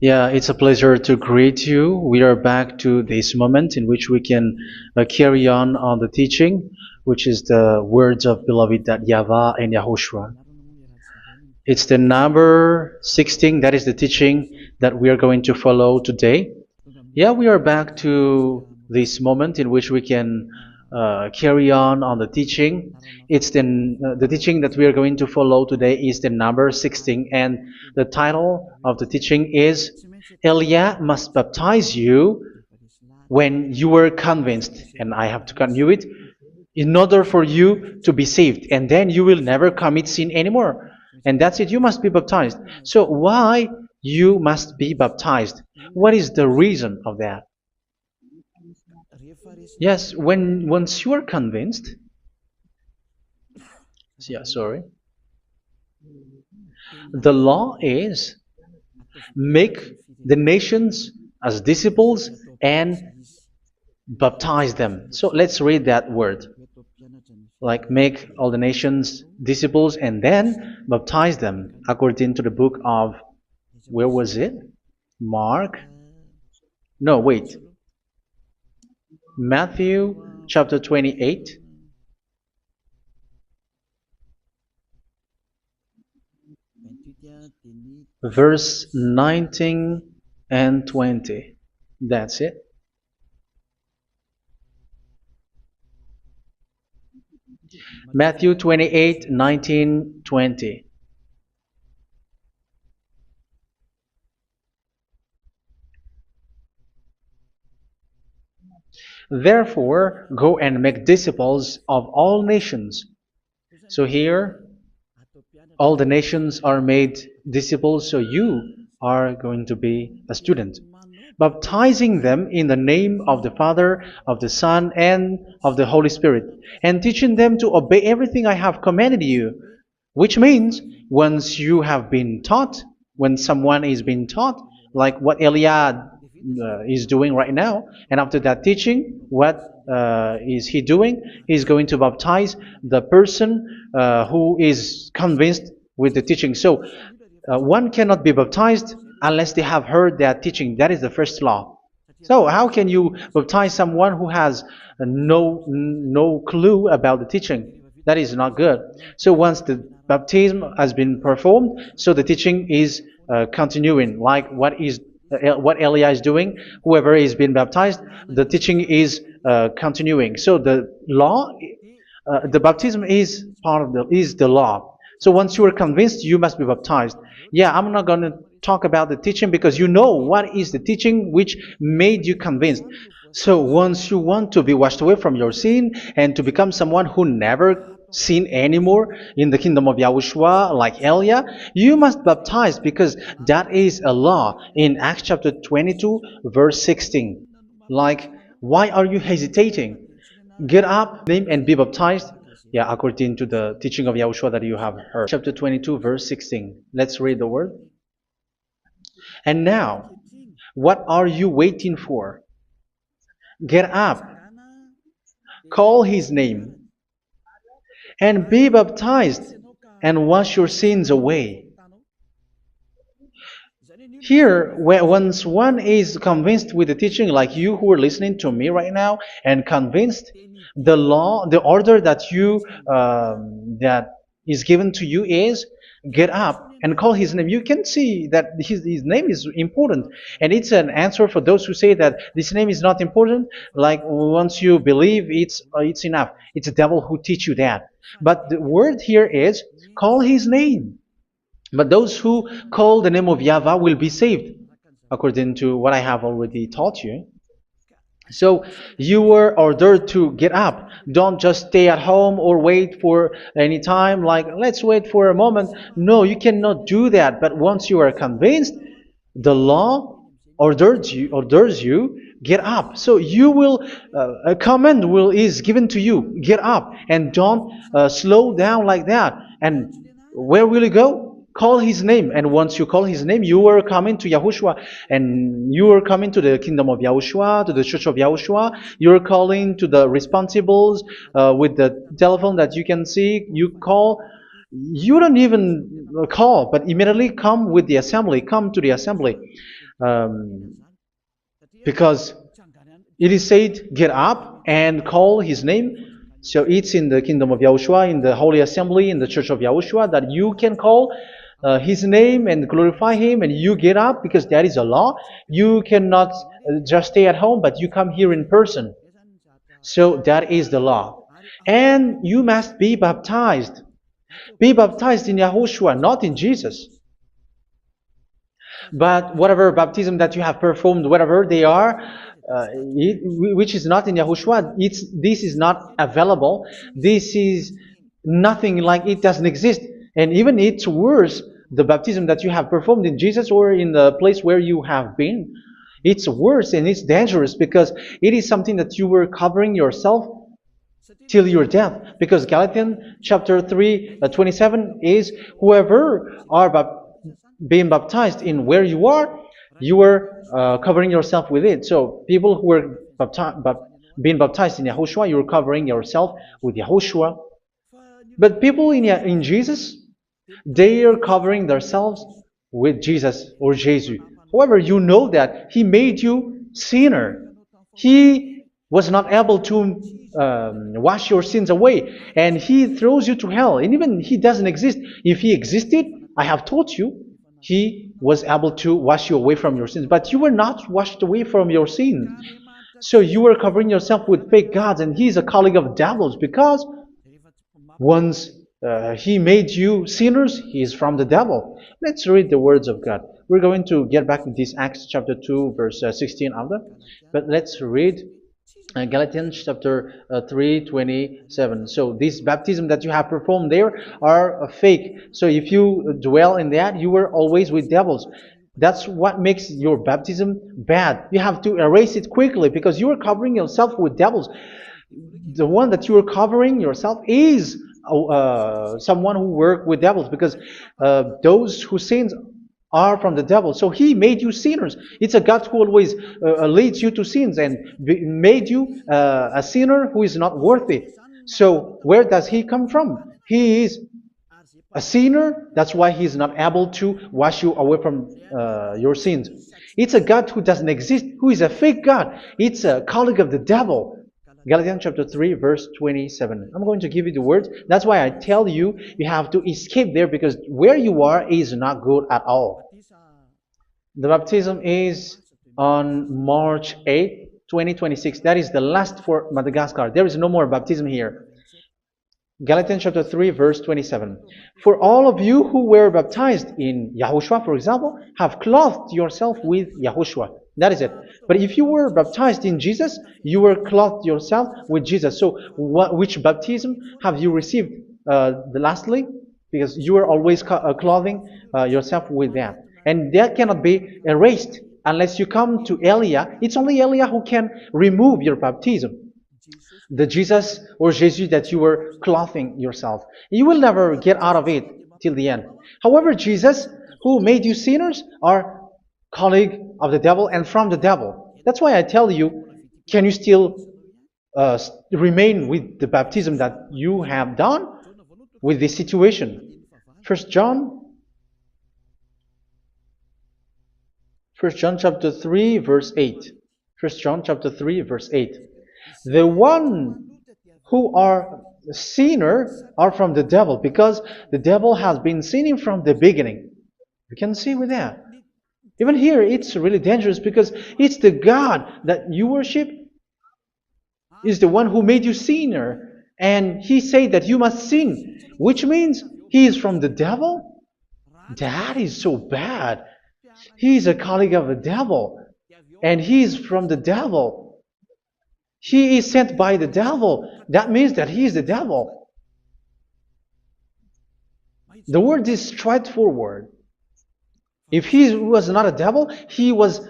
Yeah, it's a pleasure to greet you. We are back to this moment in which we can carry on the teaching, which is the words of beloved that YAHVAH and YAHOSHUA. It's the number 16, that is the teaching that we are going to follow today. Yeah, we are back to this moment in which we can carry on the teaching. It's the teaching that we are going to follow today is the number 16, and the title of the teaching is Elia must baptize you when you were convinced, and I have to continue it, in order for you to be saved, and then you will never commit sin anymore. And that's it, you must be baptized. So why you must be baptized? What is the reason of that? Yes, once you are convinced, yeah, sorry, the law is make the nations as disciples and baptize them. So let's read that word. Like make all the nations disciples and then baptize them according to the book of, where was it? Mark? No, wait. Matthew chapter 28. Verse 19 and 20. That's it. Matthew 28, 19, 20. Therefore, go and make disciples of all nations. So here, all the nations are made disciples, so you are going to be a student. Baptizing them in the name of the Father, of the Son, and of the Holy Spirit, and teaching them to obey everything I have commanded you. Which means, once you have been taught, when someone is being taught, like what Elia is doing right now, and after that teaching, what is he doing? He's going to baptize the person who is convinced with the teaching. So one cannot be baptized unless they have heard that teaching. That is the first law. So how can you baptize someone who has no clue about the teaching? That is not good. So once the baptism has been performed, so the teaching is continuing, like what Elia is doing. Whoever is being baptized, the teaching is continuing. So the law, the baptism is part of the law. So once you are convinced, you must be baptized. Yeah, I'm not going to talk about the teaching because you know what is the teaching which made you convinced. So once you want to be washed away from your sin and to become someone who never sin anymore in the kingdom of Yahushua, like Elia, you must baptize because that is a law in Acts chapter 22, verse 16. Like, why are you hesitating? Get up, name, and be baptized. Yeah, according to the teaching of Yahushua that you have heard. Chapter 22, verse 16. Let's read the word. And now, what are you waiting for? Get up, call his name, and be baptized, and wash your sins away. Here, once one is convinced with the teaching, like you who are listening to me right now, and convinced, the law, the order that that is given to you is get up and call his name. You can see that his name is important, and it's an answer for those who say that this name is not important. Like once you believe, it's enough. It's the devil who teach you that. But the word here is call his name. But those who call the name of YAHVAH will be saved, according to what I have already taught you. So you were ordered to get up. Don't just stay at home or wait for any time, like let's wait for a moment. No, you cannot do that. But once you are convinced, the law orders you get up. So you will a command is given to you. Get up and don't slow down like that. And where will you go? Call his name, and once you call his name, you are coming to Yahushua, and you are coming to the kingdom of Yahushua, to the church of Yahushua. You are calling to the responsibles with the telephone that you can see. You call, You don't even call, but immediately come with the assembly, come to the assembly. Um, because it is said, get up and call his name. So it's in the kingdom of Yahushua, in the holy assembly, in the church of Yahushua, that you can call his name and glorify him, and you get up because that is a law. You cannot just stay at home, but you come here in person. So that is the law. And you must be baptized. Be baptized in Yahushua, not in Jesus. But whatever baptism that you have performed, whatever they are, which is not in Yahushua, this is not available. This is nothing, like it doesn't exist. And even it's worse, the baptism that you have performed in Jesus or in the place where you have been. It's worse and it's dangerous because it is something that you were covering yourself till your death. Because Galatians chapter 3, 27 is, whoever are being baptized in where you are covering yourself with it. So people who were being baptized in Yahushua, you're covering yourself with Yahushua. But people in Jesus, they are covering themselves with Jesus or Jesus. However, you know that He made you sinner. He was not able to wash your sins away, and He throws you to hell. And even He doesn't exist. If He existed, I have taught you, He was able to wash you away from your sins. But you were not washed away from your sins. So you were covering yourself with fake gods, and He's a colleague of devils because once He made you sinners, He is from the devil. Let's read the words of God. We're going to get back to this Acts chapter 2, verse 16 after. But let's read Galatians chapter 3, 27. So this baptism that you have performed there are fake. So if you dwell in that, you were always with devils. That's what makes your baptism bad. You have to erase it quickly because you are covering yourself with devils. The one that you are covering yourself is someone who worked with devils, because those who sins are from the devil. So He made you sinners. It's a God who always leads you to sins and made you a sinner who is not worthy. So where does He come from? He is a sinner. That's why He is not able to wash you away from your sins. It's a God who doesn't exist, who is a fake God. It's a colleague of the devil. Galatians chapter 3, verse 27. I'm going to give you the words. That's why I tell you, you have to escape there, because where you are is not good at all. The baptism is on March 8, 2026. That is the last for Madagascar. There is no more baptism here. Galatians chapter 3, verse 27. For all of you who were baptized in Yahushua, for example, have clothed yourself with Yahushua. That is it. But if you were baptized in Jesus, you were clothed yourself with Jesus. So which baptism have you received lastly? Because you are always clothing yourself with that. And that cannot be erased unless you come to Eliah. It's only Eliah who can remove your baptism. The Jesus or Jesus that you were clothing yourself. You will never get out of it till the end. However, Jesus, who made you sinners, are colleague of the devil and from the devil. That's why I tell you, can you still remain with the baptism that you have done with this situation? First John chapter 3, verse 8. First John chapter 3, verse 8. The one who are sinner are from the devil, because the devil has been sinning from the beginning. You can see with that. Even here, it's really dangerous because it's the God that you worship is the one who made you sinner. And He said that you must sin, which means He is from the devil. That is so bad. He is a colleague of the devil. And He is from the devil. He is sent by the devil. That means that He is the devil. The word is straightforward. If He was not a devil, He washed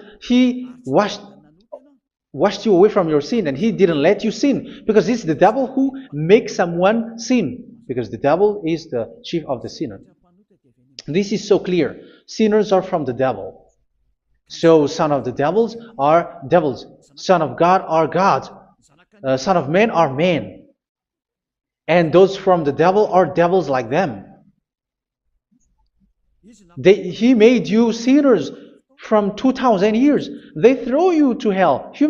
you away from your sin, and He didn't let you sin, because it's the devil who makes someone sin, because the devil is the chief of the sinner. This is so clear. Sinners are from the devil. So son of the devils are devils. Son of God are gods. Son of men are men. And those from the devil are devils like them. He made you sinners from 2,000 years. They throw you to hell. He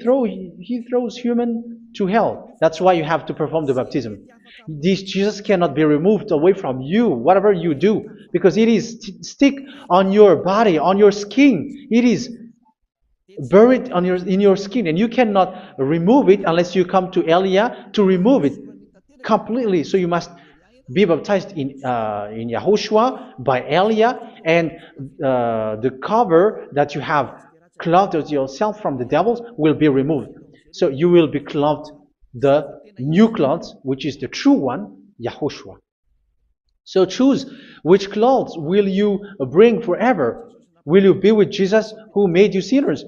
throws human to hell. That's why you have to perform the baptism. This Jesus cannot be removed away from you, whatever you do, because it is stick on your body, on your skin. It is buried in your skin, and you cannot remove it unless you come to Elia to remove it completely. So you must be baptized in Yahushua by Elia, and the cover that you have clothed yourself from the devils will be removed. So you will be clothed the new clothes, which is the true one, Yahushua. So choose which clothes will you bring forever. Will you be with Jesus who made you sinners?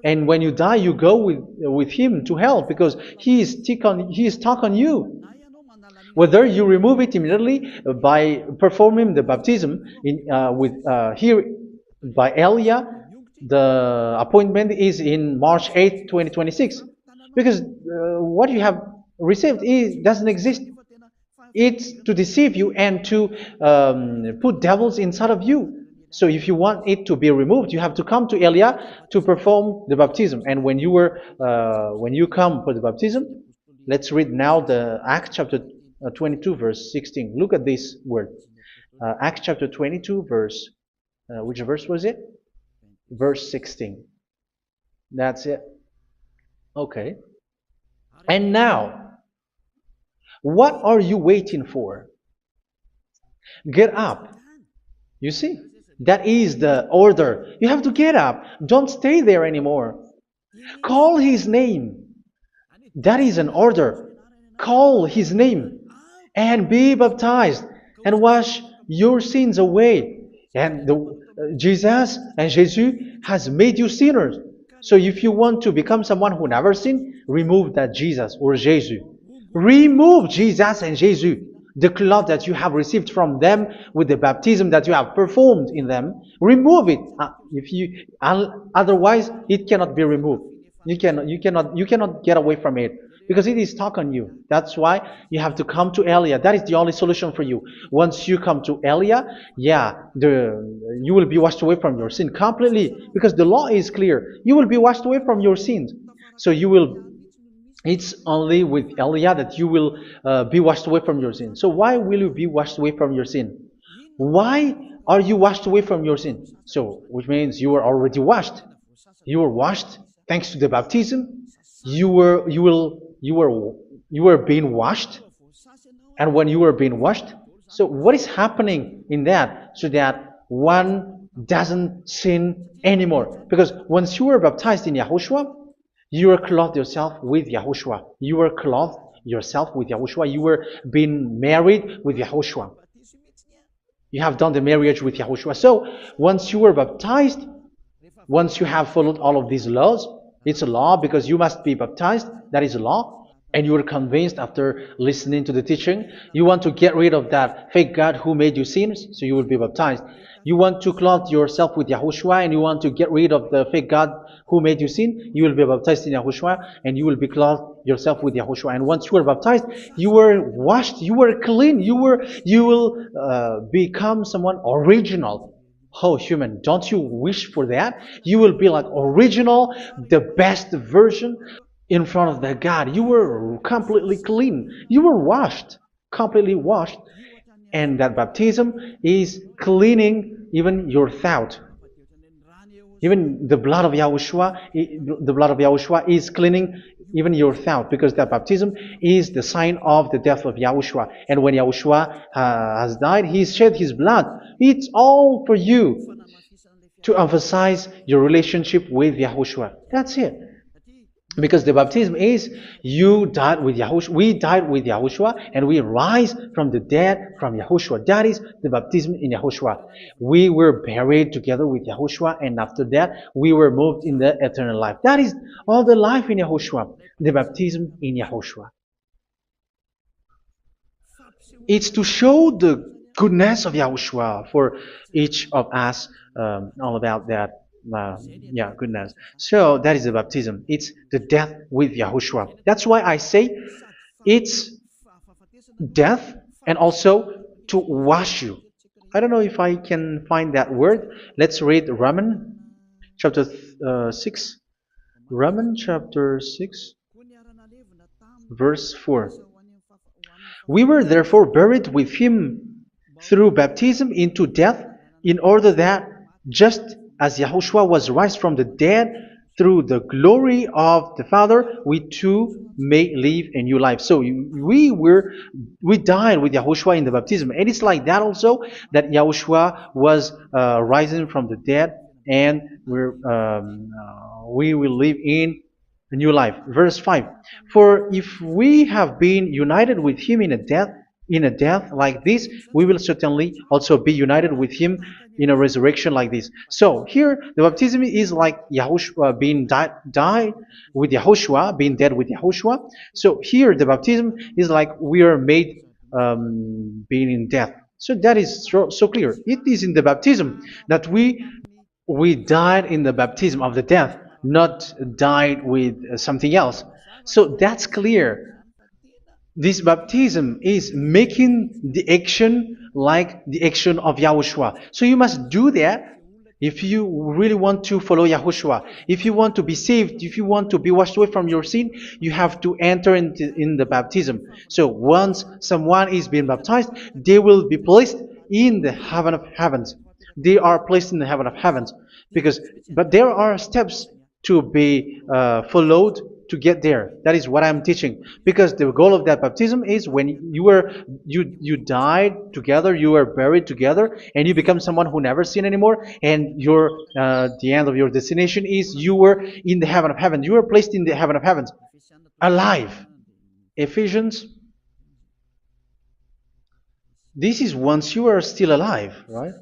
And when you die, you go with him to hell because he is stuck on you. Whether you remove it immediately by performing the baptism here by Elia, the appointment is in March 8, 2026. Because what you have received doesn't exist. It's to deceive you and to put devils inside of you. So if you want it to be removed, you have to come to Elia to perform the baptism. And when you come for the baptism, let's read now the Acts chapter 22 verse 16. Look at this word. Acts chapter 22 verse, which verse was it? Verse 16. That's it. Okay. And now, what are you waiting for? Get up. You see? That is the order. You have to get up. Don't stay there anymore. Call his name. That is an order. Call his name and be baptized and wash your sins away. And Jesus has made you sinners. So if you want to become someone who never sinned, remove that Jesus or Jesus. Remove Jesus and Jesus, the cloth that you have received from them with the baptism that you have performed in them. Remove it. Otherwise, it cannot be removed. You cannot get away from it because it is stuck on you. That's why you have to come to Elia. That is the only solution for you. Once you come to Elia, you will be washed away from your sin completely because the law is clear. You will be washed away from your sins. So it's only with Elia that you will be washed away from your sin. So why will you be washed away from your sin? Why are you washed away from your sin? So, which means you were already washed. You were washed thanks to the baptism. You were being washed. And when you were being washed, so what is happening in that? So that one doesn't sin anymore. Because once you were baptized in Yahushua, you were clothed yourself with Yahushua. You were clothed yourself with Yahushua. You were being married with Yahushua. You have done the marriage with Yahushua. So once you were baptized, once you have followed all of these laws, it's a law because you must be baptized. That is a law. And you are convinced after listening to the teaching, you want to get rid of that fake God who made you sinners, so you will be baptized. You want to clothe yourself with Yahushua and you want to get rid of the fake God who made you sin, you will be baptized in Yahushua and you will be clothed yourself with Yahushua. And once you are baptized, you were washed, you were clean, you will become someone original. Oh, human, don't you wish for that? You will be like original, the best version in front of the God. You were completely clean. You were washed, completely washed. And that baptism is cleaning even your thought. Even the blood of Yahushua is cleaning even your thought, because that baptism is the sign of the death of Yahushua. And when Yahushua has died, he shed his blood. It's all for you to emphasize your relationship with Yahushua. That's it. Because the baptism is you died with Yahushua, we died with Yahushua, and we rise from the dead from Yahushua. That is the baptism in Yahushua. We were buried together with Yahushua, and after that we were moved in the eternal life. That is all the life in Yahushua, the baptism in Yahushua. It's to show the goodness of Yahushua for each of us, all about that. Goodness. So that is the baptism. It's the death with Yahushua. That's why I say it's death and also to wash you. I don't know if I can find that word. Let's read Romans chapter 6. Romans chapter 6, verse 4. We were therefore buried with him through baptism into death, in order that, just as Yahushua was raised from the dead through the glory of the Father, we too may live a new life. So we died with Yahushua in the baptism, and it's like that also that Yahushua was rising from the dead, and we will live in a new life. Verse 5. For if we have been united with him in a death like this, we will certainly also be united with him in a resurrection like this. So here the baptism is like Yahushua being died with Yahushua, being dead with Yahushua. So here the baptism is like we are made being in death. So that is so clear. It is in the baptism that we died in the baptism of the death, not died with something else. So that's clear. This baptism is making the action like the action of Yahushua. So you must do that if you really want to follow Yahushua. If you want to be saved, if you want to be washed away from your sin, you have to enter in the baptism. So once someone is being baptized, they will be placed in the heaven of heavens. They are placed in the heaven of heavens, but there are steps to be followed to get there. That is what I'm teaching, because the goal of that baptism is when you died together, you were buried together, and you become someone who never sin anymore, and the end of your destination is you were in the heaven of heaven. You were placed in the heaven of heavens, alive. Ephesians. This is once you are still alive, right?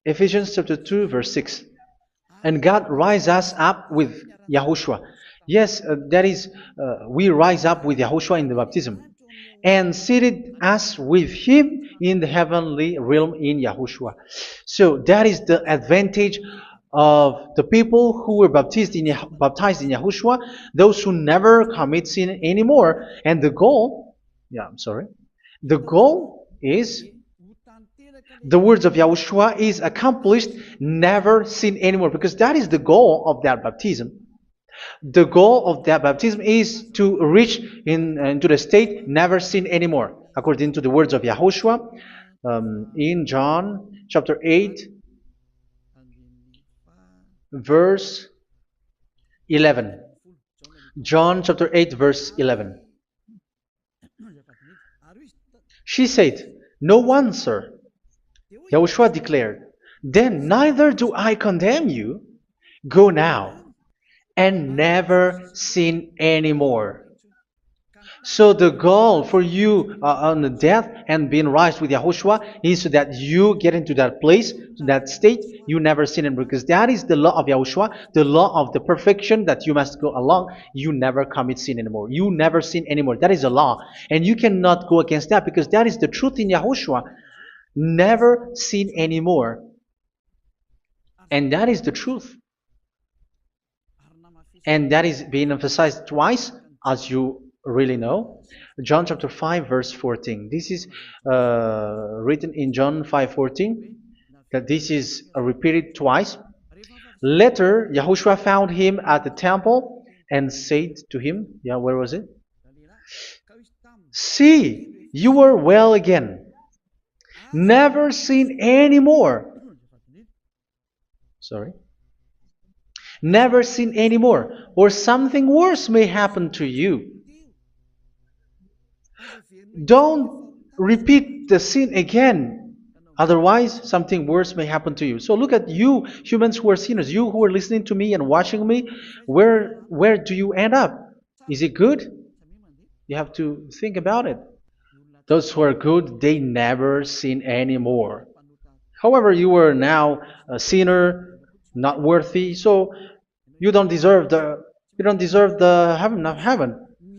Ephesians chapter 2, verse 6. And God rise us up with Yahushua. Yes, that is, we rise up with Yahushua in the baptism. And seated us with him in the heavenly realm in Yahushua. So that is the advantage of the people who were baptized in Yahushua, those who never commit sin anymore. And the goal, the goal is the words of Yahushua is accomplished, never sin anymore, because that is the goal of that baptism. The goal of that baptism is to reach into the state never sin anymore, according to the words of Yahushua in John chapter 8, verse 11. John chapter 8, verse 11. She said, "No one, sir." Yahushua declared, "Then neither do I condemn you. Go now and never sin anymore." So the goal for you on the death and being raised with Yahushua is so that you get into that place, to that state, you never sin anymore. Because that is the law of Yahushua, the law of the perfection that you must go along. You never commit sin anymore. You never sin anymore. That is a law. And you cannot go against that, because that is the truth in Yahushua. Never sin anymore. And that is the truth. And that is being emphasized twice, as you really know. John chapter 5, verse 14. This is written in John 5:14, that this is repeated twice. Later, Yahushua found him at the temple and said to him, where was it? "See, you are well again. Never sin anymore." Never sin anymore, or something worse may happen to you. Don't repeat the sin again. Otherwise, something worse may happen to you. So look at you, humans who are sinners, you who are listening to me and watching me. Where do you end up? Is it good? You have to think about it. Those who are good, they never sin anymore. However, you are now a sinner, not worthy, so you don't deserve the heaven of heaven.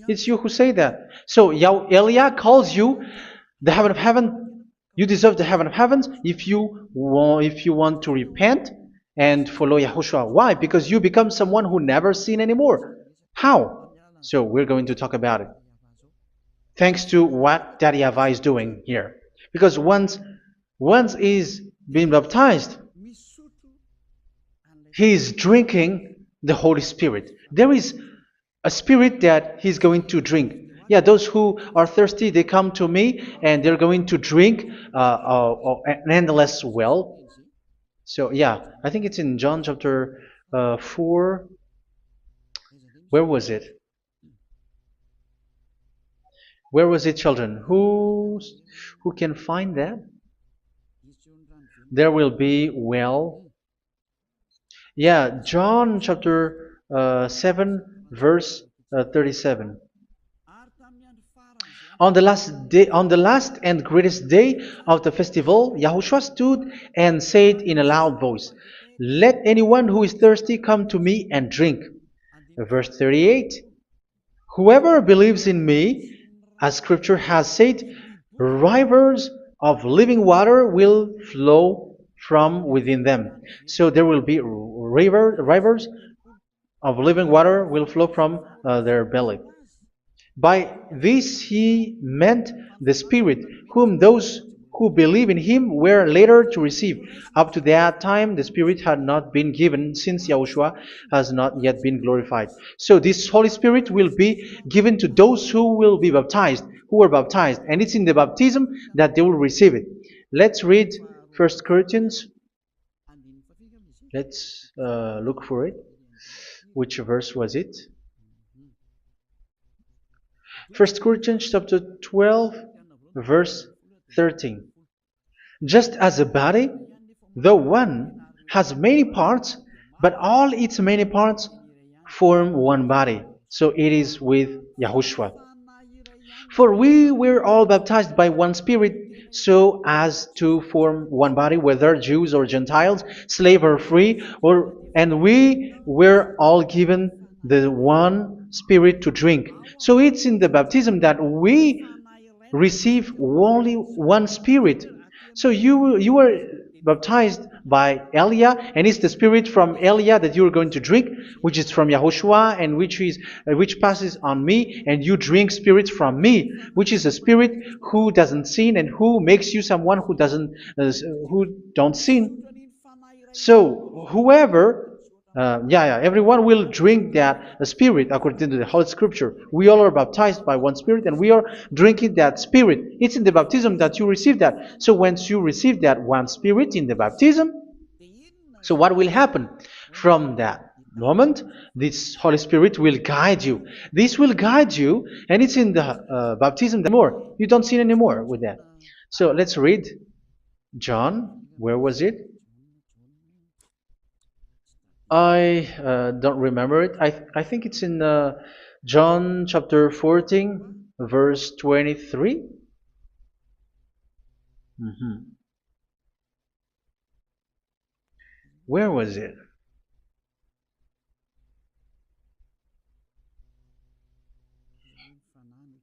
It's you who say that. So Eliah calls you the heaven of heaven. You deserve the heaven of heavens if you want to repent and follow Yahushua. Why? Because you become someone who never sin anymore. How? So we're going to talk about it. Thanks to what Daddy YAHVAH is doing here. Because once once he's been baptized, he is drinking the Holy Spirit. There is a spirit that he's going to drink. Yeah, those who are thirsty, they come to me and they're going to drink an endless well. So, yeah, I think it's in John chapter 4. Where was it? Where was it, children? Who can find that? There will be well. Yeah, John chapter 7, verse 37. On the last and greatest day of the festival, Yahushua stood and said in a loud voice, "Let anyone who is thirsty come to me and drink." Verse 38, "Whoever believes in me, as Scripture has said, rivers of living water will flow from within them." So there will be rivers of living water will flow from their belly. By this he meant the Spirit, whom those who believe in him were later to receive. Up to that time, the Spirit had not been given, since Yahushua has not yet been glorified. So this Holy Spirit will be given to those who will be baptized, who are baptized, and it's in the baptism that they will receive it. Let's read 1 Corinthians. Let's look for it. Which verse was it? 1 Corinthians chapter 12, verse 13. Just as a body, though one, has many parts, but all its many parts form one body. So it is with Yahushua. For we were all baptized by one Spirit, so as to form one body, whether Jews or Gentiles, slave or free, and we were all given the one Spirit to drink. So it's in the baptism that we receive only one Spirit. So you were baptized by Elia, and it's the Spirit from Elia that you are going to drink, which is from Yahushua, and which passes on me, and you drink Spirit from me, which is a Spirit who doesn't sin and who makes you someone who don't sin. So whoever everyone will drink that Spirit according to the Holy Scripture. We all are baptized by one Spirit, and we are drinking that Spirit. It's in the baptism that you receive that. So once you receive that one Spirit in the baptism, so what will happen? From that moment, this Holy Spirit will guide you. This will guide you, and it's in the baptism that more. You don't sin anymore with that. So let's read John. Where was it? I don't remember it. I think it's in John chapter 14, verse 23. Where was it?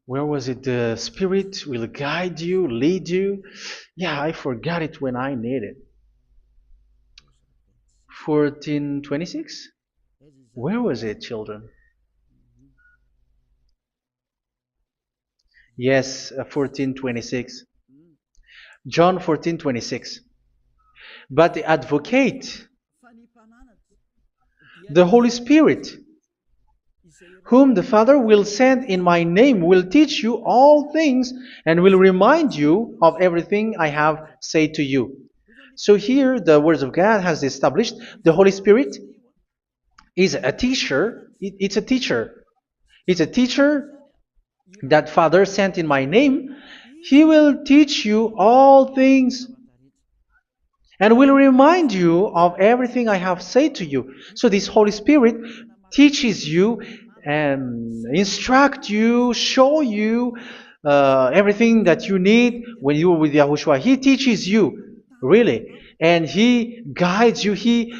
Where was it? The Spirit will guide you, lead you. Yeah, I forgot it when I need it. 14:26? Where was it, children? Yes, 14:26. John 14:26. But the Advocate, the Holy Spirit, whom the Father will send in my name, will teach you all things and will remind you of everything I have said to you. So here the words of God has established the Holy Spirit is a teacher. It's a teacher. It's a teacher that Father sent in my name. He will teach you all things and will remind you of everything I have said to you. So this Holy Spirit teaches you and instruct you, show you everything that you need when you are with Yahushua. He teaches you, really. And He guides you. He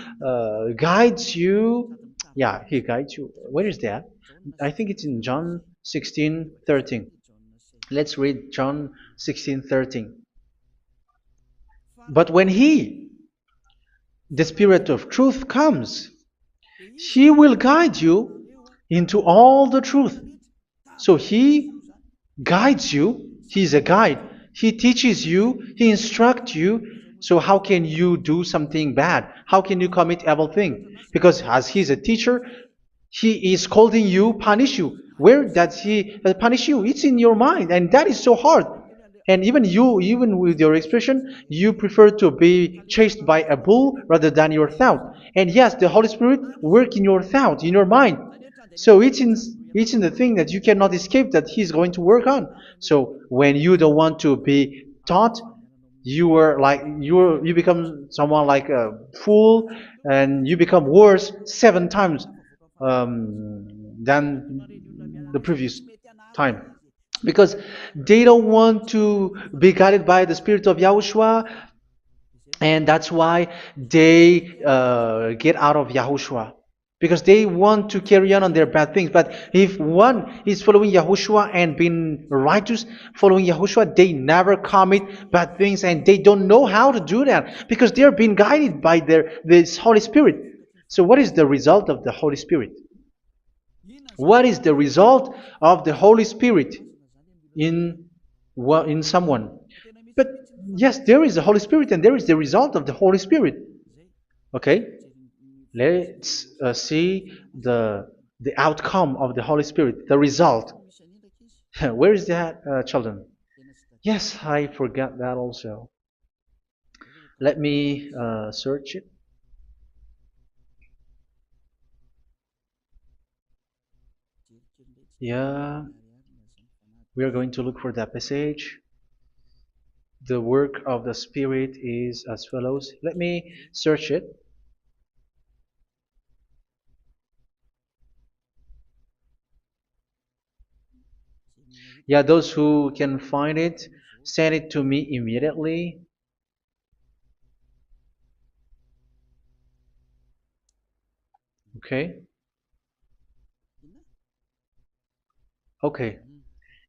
guides you. Yeah, He guides you. Where is that? I think it's in John 16:13. Let's read John 16:13. But when He, the Spirit of truth, comes, He will guide you into all the truth. So He guides you. He's a guide. He teaches you, He instructs you. So how can you do something bad? How can you commit evil thing? Because as He's a teacher, He is scolding you, punish you. Where does He punish you? It's in your mind, and that is so hard. And even you, even with your expression, you prefer to be chased by a bull rather than your thought. And yes, the Holy Spirit work in your thought, in your mind. So it's in the thing that you cannot escape that He's going to work on. So when you don't want to be taught, you become someone like a fool, and you become worse 7 times than the previous time, because they don't want to be guided by the Spirit of Yahushua, and that's why they get out of Yahushua, because they want to carry on their bad things. But if one is following Yahushua and being righteous, following Yahushua, they never commit bad things, and they don't know how to do that because they're being guided by this Holy Spirit. So what is the result of the Holy Spirit? What is the result of the Holy Spirit in in someone? But yes, there is the Holy Spirit, and there is the result of the Holy Spirit. Okay, let's see the outcome of the Holy Spirit, the result. Where is that, children? Yes, I forgot that also. Let me search it. Yeah, we are going to look for that passage. The work of the Spirit is as follows. Let me search it. Yeah, those who can find it, send it to me immediately. Okay. Okay.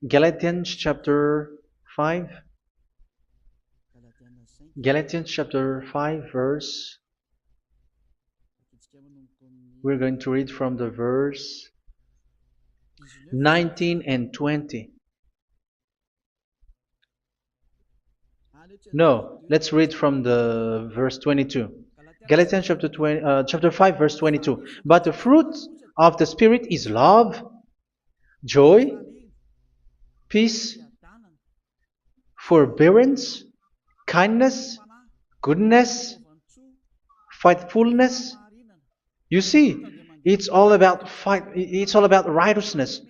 Galatians chapter 5. Galatians chapter 5 verse. We're going to read from the verse 19 and 20. No, let's read from the verse 22. Galatians chapter 5 verse 22. But the fruit of the Spirit is love, joy, peace, forbearance, kindness, goodness, faithfulness. You see, it's all about righteousness,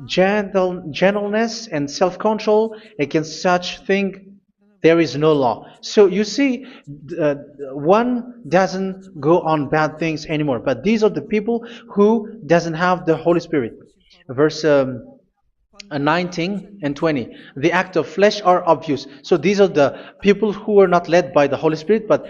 gentleness, and self-control. Against such thing there is no law. So you see, one doesn't go on bad things anymore. But these are the people who doesn't have the Holy Spirit. Verse 19 and 20. The act of flesh are obvious. So these are the people who are not led by the Holy Spirit, but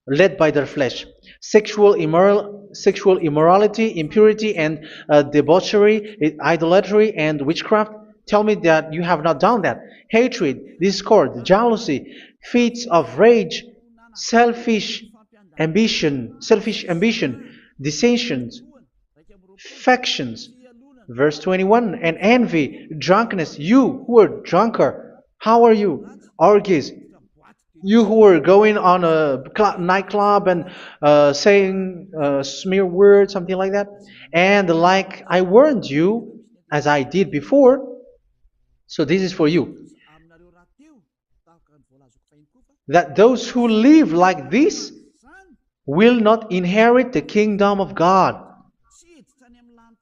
led by their flesh. Sexual immorality, impurity, and debauchery, idolatry, and witchcraft. Tell me that you have not done that. Hatred, discord, jealousy, fits of rage, selfish ambition, dissensions, factions. Verse 21, and envy, drunkenness. You who are drunkard, how are you? Orgies. You who are going on a nightclub and saying smear words, something like that. And like I warned you, as I did before, so this is for you. That those who live like this will not inherit the kingdom of God.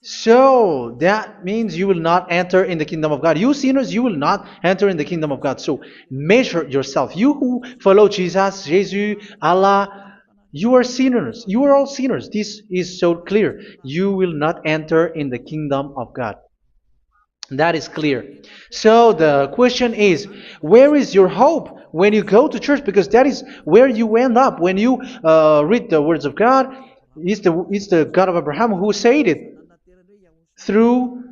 So that means you will not enter in the kingdom of God. You sinners, you will not enter in the kingdom of God. So measure yourself. You who follow Jesus, Allah, you are sinners. You are all sinners. This is so clear. You will not enter in the kingdom of God. That is clear. So the question is, where is your hope when you go to church? Because that is where you end up. When you read the words of God, it's the God of Abraham who said it through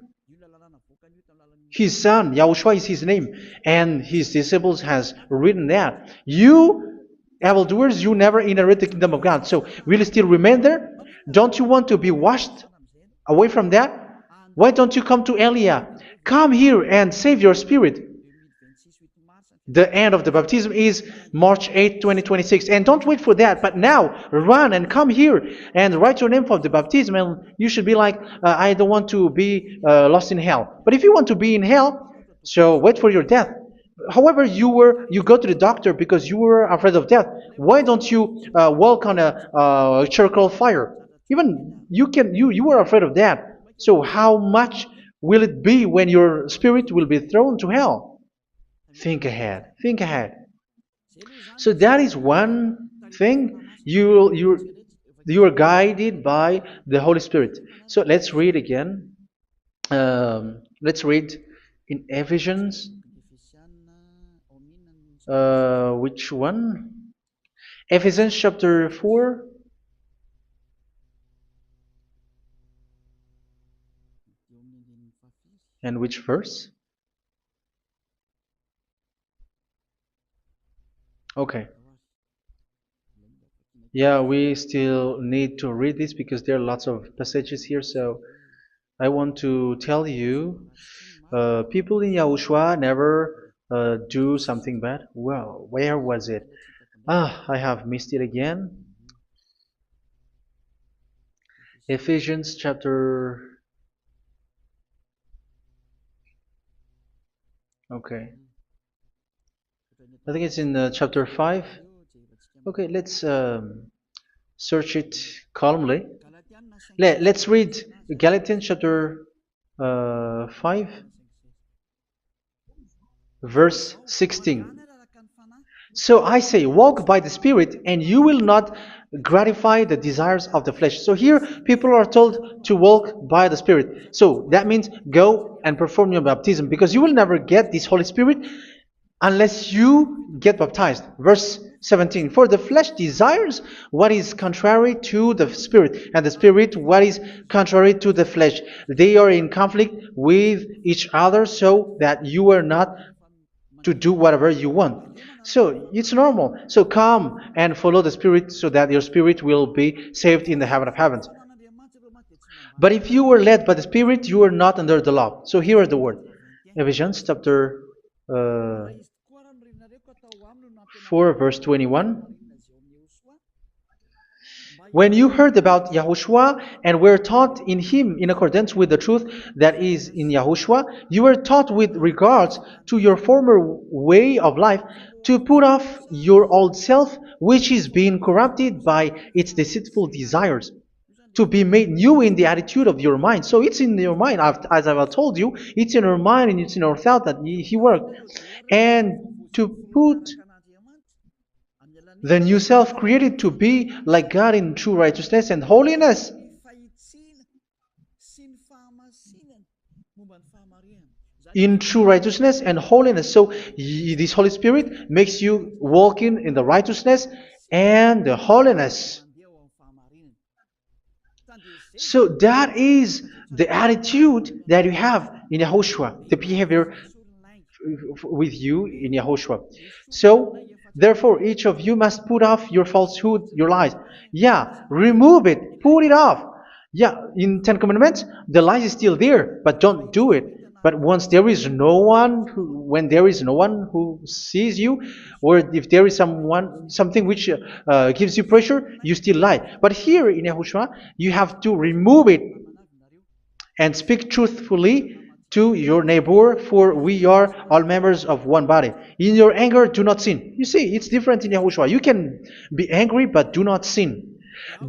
his son. Yahushua is his name, and his disciples has written that. You evildoers, you never inherit the kingdom of God. So will you still remain there? Don't you want to be washed away from that? Why don't you come to Elia? Come here and save your spirit. The end of the baptism is March 8th, 2026. And don't wait for that, but now run and come here and write your name for the baptism. And you should be like, I don't want to be lost in hell. But if you want to be in hell, so wait for your death. However, you go to the doctor because you were afraid of death. Why don't you walk on a charcoal fire? Even you were afraid of that. So how much will it be when your spirit will be thrown to hell? Think ahead. Think ahead. So that is one thing. You are guided by the Holy Spirit. So let's read again. Let's read in Ephesians. Which one? Ephesians chapter 4. And which verse? Okay. Yeah, we still need to read this because there are lots of passages here. So I want to tell you, people in Yahushua never do something bad. Well, where was it? I have missed it again. Ephesians chapter. Okay. I think it's in chapter 5. Okay, let's search it calmly. Let's read Galatians chapter 5, verse 16. So I say, walk by the Spirit, and you will not gratify the desires of the flesh. So here, people are told to walk by the Spirit. So that means go and perform your baptism, because you will never get this Holy Spirit unless you get baptized. Verse 17. For the flesh desires what is contrary to the Spirit, and the Spirit what is contrary to the flesh. They are in conflict with each other, so that you are not to do whatever you want. So it's normal. So come and follow the Spirit so that your spirit will be saved in the heaven of heavens. But if you were led by the Spirit, you are not under the law. So here are the word. Ephesians chapter 4 verse 21. When you heard about Yahushua and were taught in him in accordance with the truth that is in Yahushua, you were taught with regards to your former way of life to put off your old self, which is being corrupted by its deceitful desires, to be made new in the attitude of your mind. So it's in your mind, as I've told you, it's in our mind and it's in our thought that he worked. And to put the new self created to be like God in true righteousness and holiness. In true righteousness and holiness. So this Holy Spirit makes you walking in the righteousness and the holiness. So that is the attitude that you have in Yahushua, the behavior with you in Yahushua. So therefore, each of you must put off your falsehood, your lies. Yeah, remove it, put it off. Yeah, in Ten Commandments, the lies is still there, but don't do it. But once there is no one, when there is no one who sees you, or if there is something which gives you pressure, you still lie. But here in Yahushua, you have to remove it and speak truthfully to your neighbor, for we are all members of one body. In your anger, do not sin. You see, it's different in Yahushua. You can be angry, but do not sin.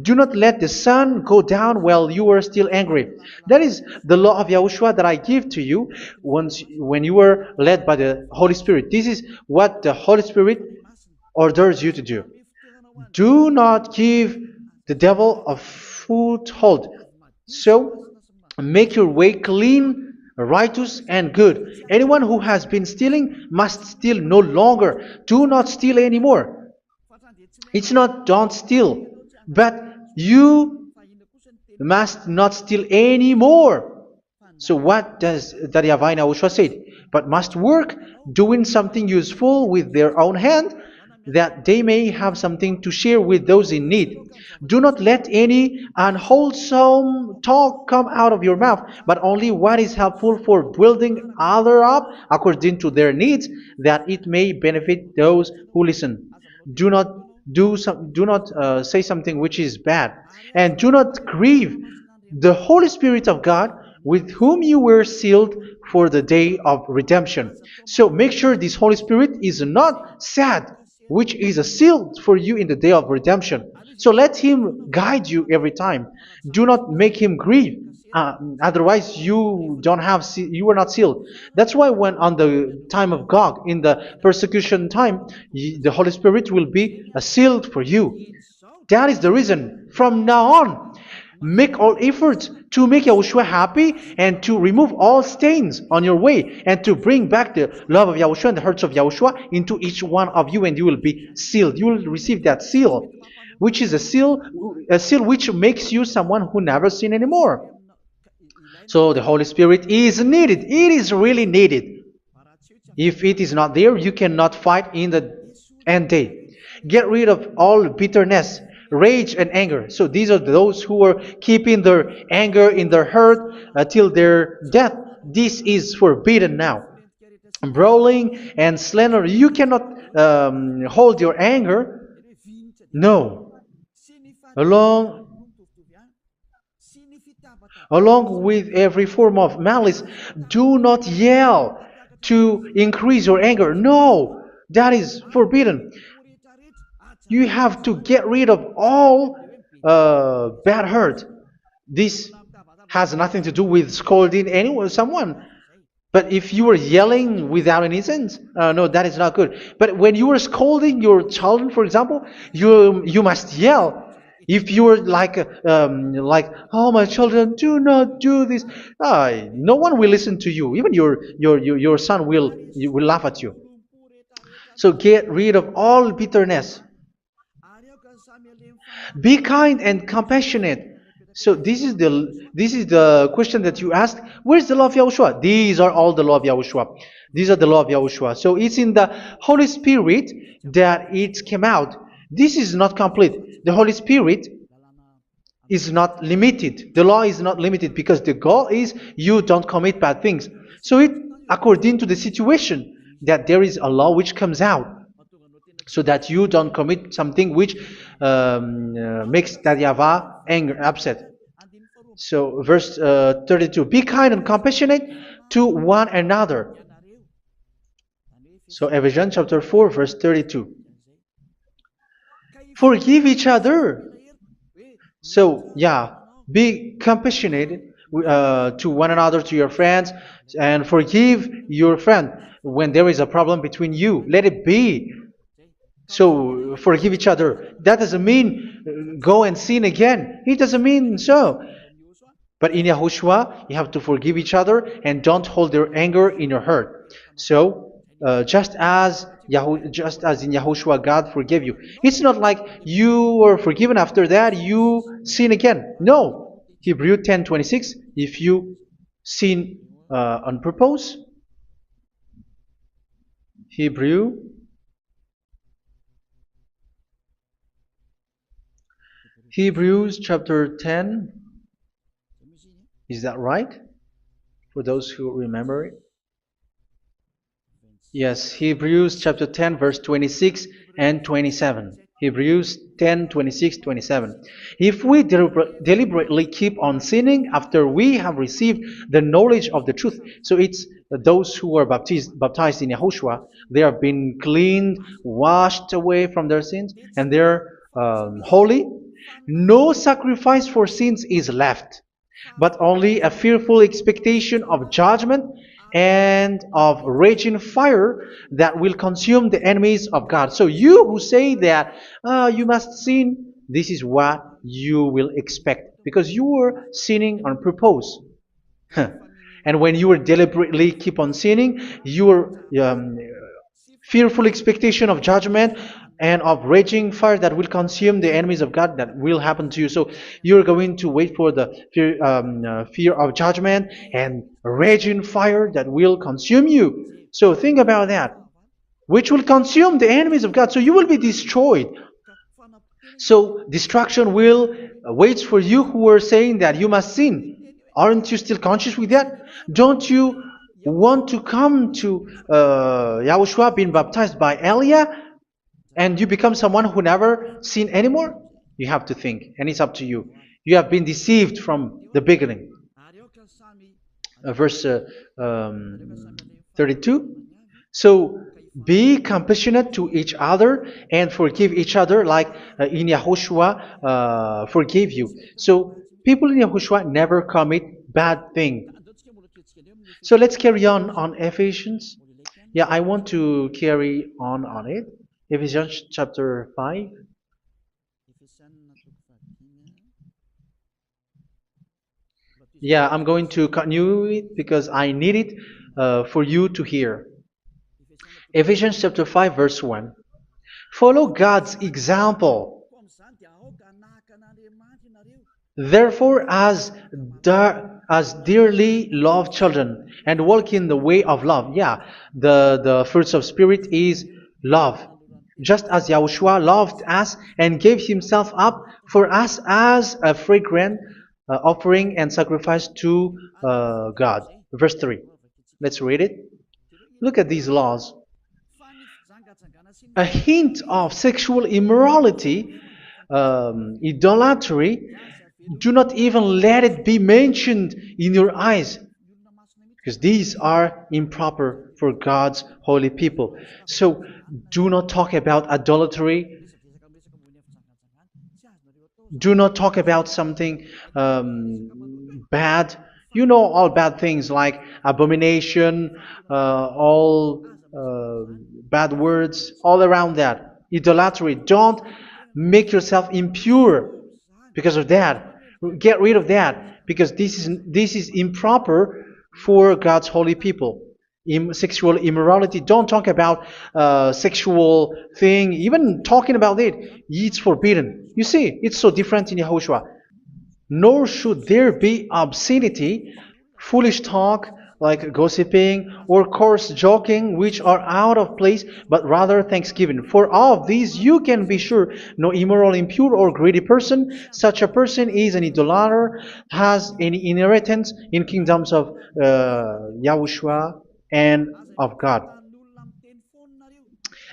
Do not let the sun go down while you are still angry. That is the law of Yahushua that I give to you when you were led by the Holy Spirit. This is what the Holy Spirit orders you to do. Do not give the devil a foothold. So, make your way clean, righteous, and good. Anyone who has been stealing must steal no longer. Do not steal anymore. It's not don't steal, but you must not steal anymore. So what does the YAHVAH say? But must work, doing something useful with their own hand, that they may have something to share with those in need. Do not let any unwholesome talk come out of your mouth, but only what is helpful for building others up according to their needs, that it may benefit those who listen. Do not do not say something which is bad, and do not grieve the Holy Spirit of God, with whom you were sealed for the day of redemption. So make sure this Holy Spirit is not sad, which is a seal for you in the day of redemption. So let Him guide you every time. Do not make Him grieve. Otherwise, you were not sealed. That's why when on the time of God, in the persecution time, the Holy Spirit will be a sealed for you. That is the reason. From now on, make all efforts to make Yahushua happy and to remove all stains on your way and to bring back the love of Yahushua and the hearts of Yahushua into each one of you, and you will be sealed. You will receive that seal, which is a seal which makes you someone who never sin anymore. So the Holy Spirit is needed. It is really needed. If it is not there, you cannot fight in the end day. Get rid of all bitterness, rage, and anger. So these are those who are keeping their anger in their heart until their death. This is forbidden now. Brawling and slander. You cannot hold your anger. No. Along Along with every form of malice, do not yell to increase your anger. No, that is forbidden. You have to get rid of all bad hurt. This has nothing to do with scolding anyone, someone. But if you were yelling without any sense, no, that is not good. But when you are scolding your children, for example, you must yell. If you are like, oh my children, do not do this, no one will listen to you. Even your son will laugh at you. So get rid of all bitterness. Be kind and compassionate. So this is the question that you asked. Where's the law of Yahushua? These are all the law of Yahushua. These are the law of Yahushua. So it's in the Holy Spirit that it came out. This is not complete. The Holy Spirit is not limited. The law is not limited because the goal is you don't commit bad things. So it according to the situation that there is a law which comes out, so that you don't commit something which makes that YAHVAH anger, upset. So verse 32, be kind and compassionate to one another. So Ephesians chapter 4 verse 32. Forgive each other. So yeah, be compassionate to one another, to your friends, and forgive your friend when there is a problem between you. Let it be. So forgive each other. That doesn't mean go and sin again. It doesn't mean so. But in Yahushua, you have to forgive each other and don't hold their anger in your heart. So just as in Yahushua, God forgave you. It's not like you were forgiven after that you sin again. No. Hebrew 10:26. If you sin on purpose, Hebrews chapter 10. Is that right? For those who remember it. Yes, Hebrews chapter 10 verse 26 and 27. Hebrews 10, 26, 27. If we deliberately keep on sinning after we have received the knowledge of the truth, so it's those who are baptized in Yahushua, they have been cleaned, washed away from their sins, and they're holy. No sacrifice for sins is left, but only a fearful expectation of judgment and of raging fire that will consume the enemies of God. So you who say that you must sin, this is what you will expect, because you were sinning on purpose. And when you will deliberately keep on sinning, your fearful expectation of judgment and of raging fire that will consume the enemies of God, that will happen to you. So you're going to wait for the fear of judgment and raging fire that will consume you. So think about that. which will consume the enemies of God. So you will be destroyed. So destruction will wait for you who are saying that you must sin. Aren't you still conscious with that? Don't you want to come to Yahushua being baptized by Elia and you become someone who never sin anymore? You have to think, and it's up to you. You have been deceived from the beginning. Verse 32. So be compassionate to each other and forgive each other like in Yahushua forgave you. So people in Yahushua never commit bad thing. So let's carry on Ephesians. Yeah, I want to carry on it. Ephesians chapter 5. Yeah, I'm going to continue it because I need it for you to hear. Ephesians chapter 5 verse 1. Follow God's example. Therefore, as dearly loved children, and walk in the way of love. Yeah, the fruits of spirit is love. Just as Yahushua loved us and gave himself up for us as a fragrant offering and sacrifice to God. Verse 3. Let's read it. Look at these laws. A hint of sexual immorality, idolatry, do not even let it be mentioned in your eyes, because these are improper for God's holy people. So do not talk about idolatry. Do not talk about something bad. You know all bad things like abomination, all bad words, all around that. Idolatry. Don't make yourself impure because of that. Get rid of that because this is improper for God's holy people. Sexual immorality. Don't talk about sexual thing. Even talking about it's forbidden. You see, it's so different in Yahushua. Nor should there be obscenity, foolish talk like gossiping or coarse joking, which are out of place, but rather thanksgiving. For of these you can be sure: no immoral, impure, or greedy person, such a person is an idolater, has any inheritance in kingdoms of Yahushua and of God.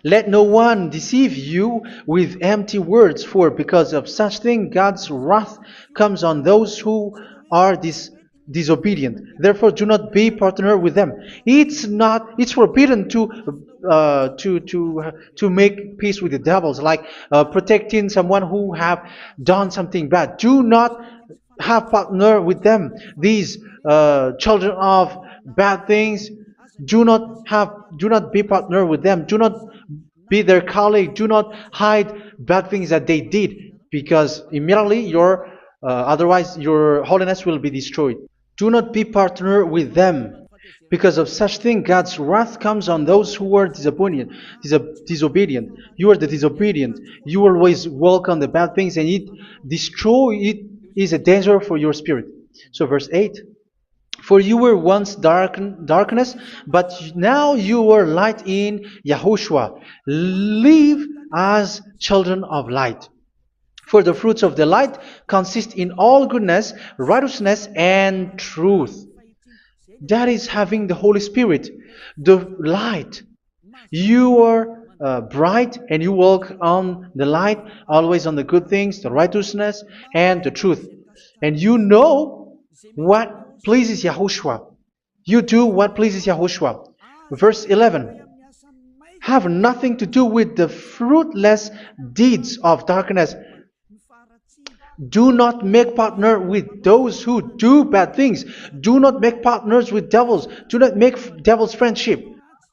Let no one deceive you with empty words, for because of such thing God's wrath comes on those who are disobedient. Therefore, do not be partner with them. It's forbidden to make peace with the devils, like protecting someone who have done something bad. Do not have partner with them. These children of bad things, do not be partner with them. Do not be their colleague. Do not hide bad things that they did, because immediately otherwise your holiness will be destroyed. Do not be partner with them. Because of such thing, God's wrath comes on those who are disobedient. You are the disobedient. You always walk on the bad things, and it is a danger for your spirit. So verse 8. For you were once darkness, but now you are light in Yahushua. Live as children of light. For the fruits of the light consist in all goodness, righteousness, and truth. That is having the Holy Spirit, the light. You are bright and you walk on the light, always on the good things, the righteousness, and the truth. And you know what pleases Yahushua. You do what pleases Yahushua. Verse 11. Have nothing to do with the fruitless deeds of darkness. Do not make partner with those who do bad things. Do not make partners with devils. Do not make devil's friendship.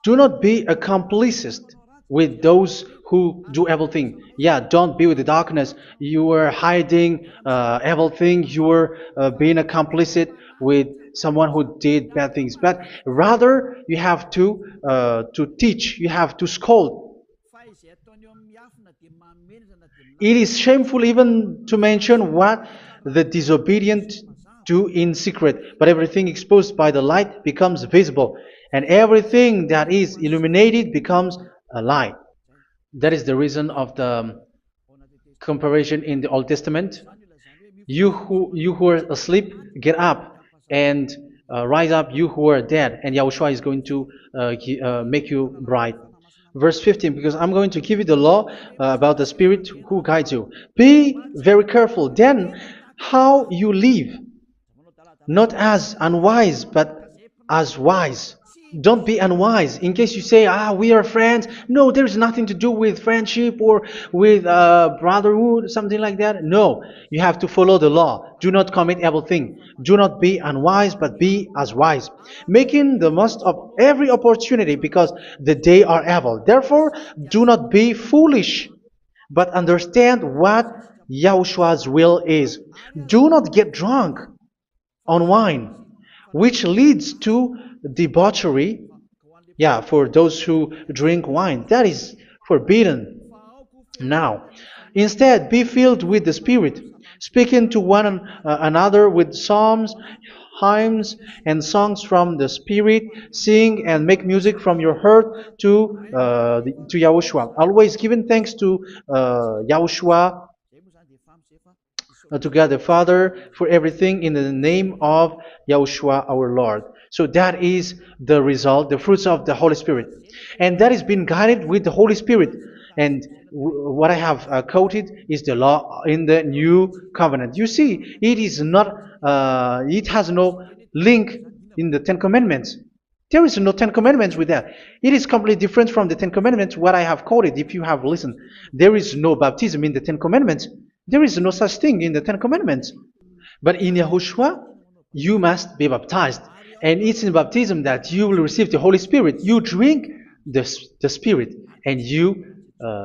Do not be accomplices with those who do evil thing. Yeah, don't be with the darkness. You are hiding evil thing. You are being a complicit with someone who did bad things. But rather, you have to teach. You have to scold. It is shameful even to mention what the disobedient do in secret, but everything exposed by the light becomes visible, and everything that is illuminated becomes light. That is the reason of the comparison in the Old Testament. You who are asleep, get up and rise up, you who are dead, and Yahushua is going to make you bright. Verse 15, because I'm going to give you the law about the Spirit who guides you. Be very careful then how you live, not as unwise, but as wise. Don't be unwise. In case you say, we are friends. No, there's nothing to do with friendship or with brotherhood, something like that. No, you have to follow the law. Do not commit evil thing. Do not be unwise, but be as wise, making the most of every opportunity, because the day are evil. Therefore, do not be foolish, but understand what Yahushua's will is. Do not get drunk on wine, which leads to debauchery. Yeah, for those who drink wine, that is forbidden now. Instead, be filled with the Spirit, speaking to one another with psalms, hymns, and songs from the Spirit. Sing and make music from your heart to Yahushua. Always giving thanks to Yahushua, to God the Father, for everything in the name of Yahushua our Lord. So that is the result, the fruits of the Holy Spirit. And that is being guided with the Holy Spirit. And what I have quoted is the law in the new covenant. You see, it is not, it has no link in the Ten Commandments. There is no Ten Commandments with that. It is completely different from the Ten Commandments, what I have quoted, if you have listened. There is no baptism in the Ten Commandments. There is no such thing in the Ten Commandments. But in Yahushua, you must be baptized. And it's in baptism that you will receive the Holy Spirit. You drink the Spirit, and you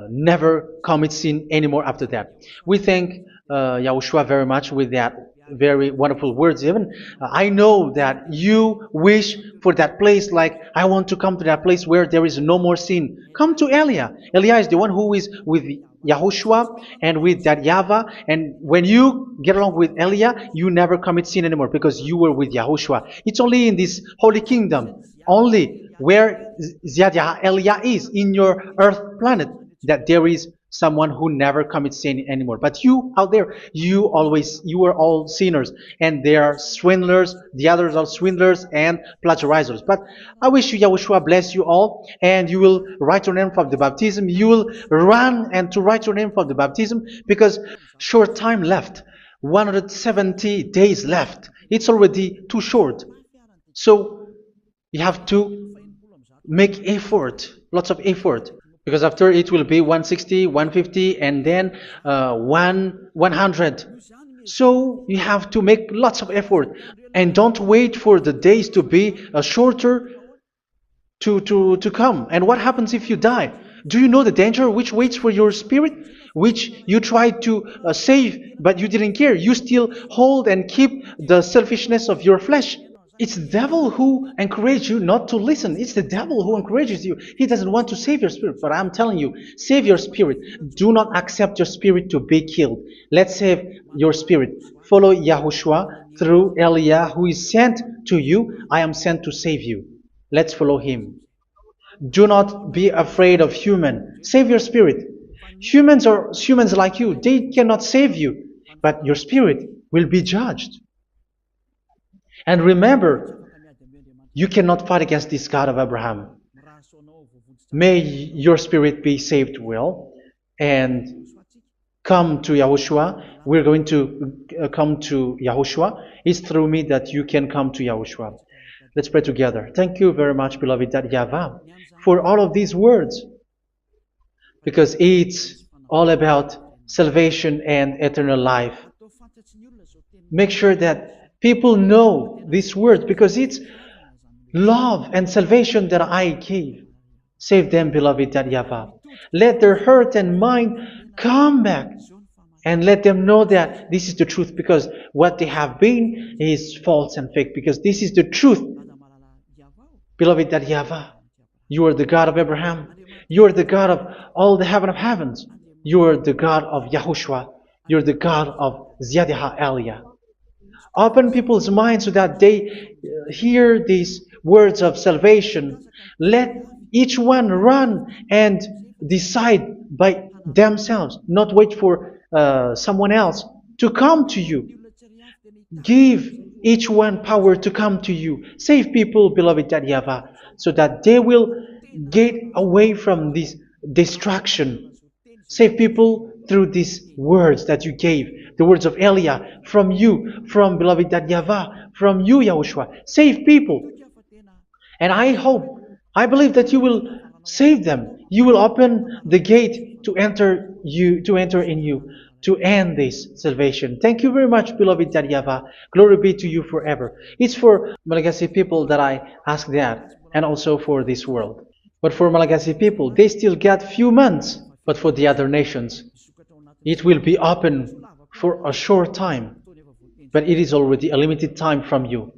never commit sin anymore after that. We thank Yahushua very much with that very wonderful words. Even I know that you wish for that place, like I want to come to that place where there is no more sin. Come to Elia. Elia is the one who is with Yahushua and with that YAHVAH, and when you get along with Elia, you never commit sin anymore because you were with Yahushua. It's only in this holy kingdom, only where Ziyadah Elia is, in your earth planet, that there is someone who never commits sin anymore. But you out there, you are all sinners, and they are swindlers. The others are swindlers and plagiarizers. But I wish you, Yahushua, bless you all, and you will write your name for the baptism. You will run and to write your name for the baptism, because short time left, 170 days left. It's already too short. So you have to make effort, lots of effort, because after it will be 160, 150, and then 100. So you have to make lots of effort, and don't wait for the days to be shorter to come. And what happens if you die? Do you know the danger which waits for your spirit, which you tried to save, but you didn't care? You still hold and keep the selfishness of your flesh. It's the devil who encourages you not to listen. It's the devil who encourages you. He doesn't want to save your spirit. But I'm telling you, save your spirit. Do not accept your spirit to be killed. Let's save your spirit. Follow Yahushua through Elia, who is sent to you. I am sent to save you. Let's follow him. Do not be afraid of human. Save your spirit. Humans are humans like you. They cannot save you. But your spirit will be judged. And remember, you cannot fight against this God of Abraham. May your spirit be saved well and come to Yahushua. We're going to come to Yahushua. It's through me that you can come to Yahushua. Let's pray together. Thank you very much, beloved YAHVAH, for all of these words, because it's all about salvation and eternal life. Make sure that people know these words, because it's love and salvation that I gave. Save them, beloved YAHVAH. Let their heart and mind come back, and let them know that this is the truth, because what they have been is false and fake, because this is the truth. Beloved YAHVAH, you are the God of Abraham. You are the God of all the heaven of heavens. You are the God of Yahushua. You are the God of Ziyadah Elia. Open people's minds so that they hear these words of salvation. Let Each one run and decide by themselves, not wait for someone else to come to you. Give each one power to come to you. Save people, beloved YAHVAH, so that they will get away from this distraction. Save people through these words that you gave, the words of Elia, from you, from beloved YAHVAH, from you, Yahushua. Save people. And I hope, I believe that you will save them. You will open the gate to enter in you, to end this salvation. Thank you very much, beloved YAHVAH. Glory be to you forever. It's for Malagasy people that I ask that, and also for this world. But for Malagasy people, they still get few months. But for the other nations, it will be open for a short time. But it is already a limited time from you.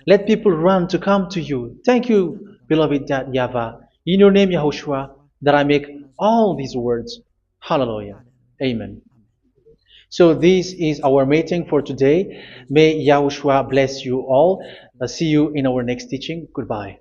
Let people run to come to you. Thank you, beloved YAHVAH. In your name, Yahushua, that I make all these words. Hallelujah. Amen. So this is our meeting for today. May Yahushua bless you all. See you in our next teaching. Goodbye.